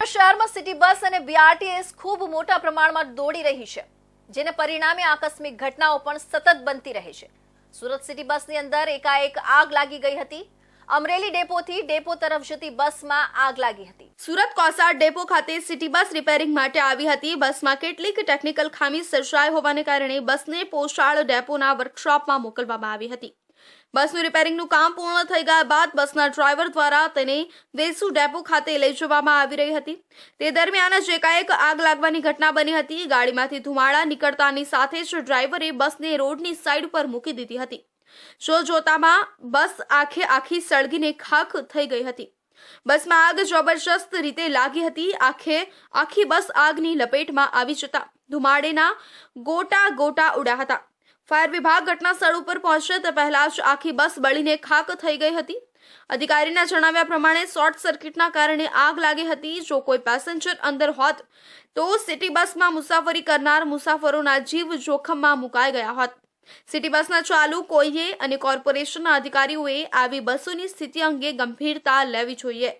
સુરત શહેરમાં city bus અને BRTS ખૂબ મોટા પ્રમાણમાં દોડી રહી છે, જેને પરિણામે આકસ્મિક ઘટનાઓ પણ સતત બનતી રહે છે। સુરત સિટી બસની અંદર એકાએક આગ લાગી ગઈ હતી। અમરેલી ડેપોથી ડેપો તરફ જતી બસમાં આગ લાગી હતી। સુરત કોસાડ ડેપો ખાતે સિટી બસ રિપેરિંગ માટે આવી હતી। બસમાં કેટલીક ટેકનિકલ ખામી સર્જાઈ હોવાને કારણે બસને પોશાળ ડેપોના વર્કશોપમાં મોકલવામાં આવી હતી। બસનું રિપેરિંગનું કામ પૂર્ણ થઈ ગયા બાદ બસના ડ્રાઈવર દ્વારા તેને વેસુ ડેપો ખાતે લઈ જવામાં આવી રહી હતી। તે દરમિયાન જ એકાએક આગ લાગવાની ઘટના બની હતી। ગાડીમાંથી ધુમાડા નીકળતાની સાથે જ ડ્રાઈવરે બસને રોડની સાઈડ પર મૂકી દીધી હતી। જોતામાં બસ આખી સળગીને ખાખ થઈ ગઈ હતી। બસમાં આગ જબરજસ્ત રીતે લાગી હતી। આખી બસ આગની લપેટમાં આવી જતા ધુમાડેના ગોટા ઉડ્યા હતા। ફાયર વિભાગ ઘટના સ્થળ ઉપર પહોંચે તે પહેલા જ આખી બસ બળીને ખાક થઈ ગઈ હતી। અધિકારીના જણાવ્યા પ્રમાણે શોર્ટ સર્કિટના કારણે આગ લાગી હતી। જો કોઈ પેસેન્જર અંદર હોત તો સિટી બસમાં મુસાફરી કરનાર મુસાફરોના જીવ જોખમમાં મુકાઈ ગયા હોત। સિટી બસના ચાલકોએ અને કોર્પોરેશનના અધિકારીઓએ આવી બસોની સ્થિતિ અંગે ગંભીરતા લેવી જોઈએ।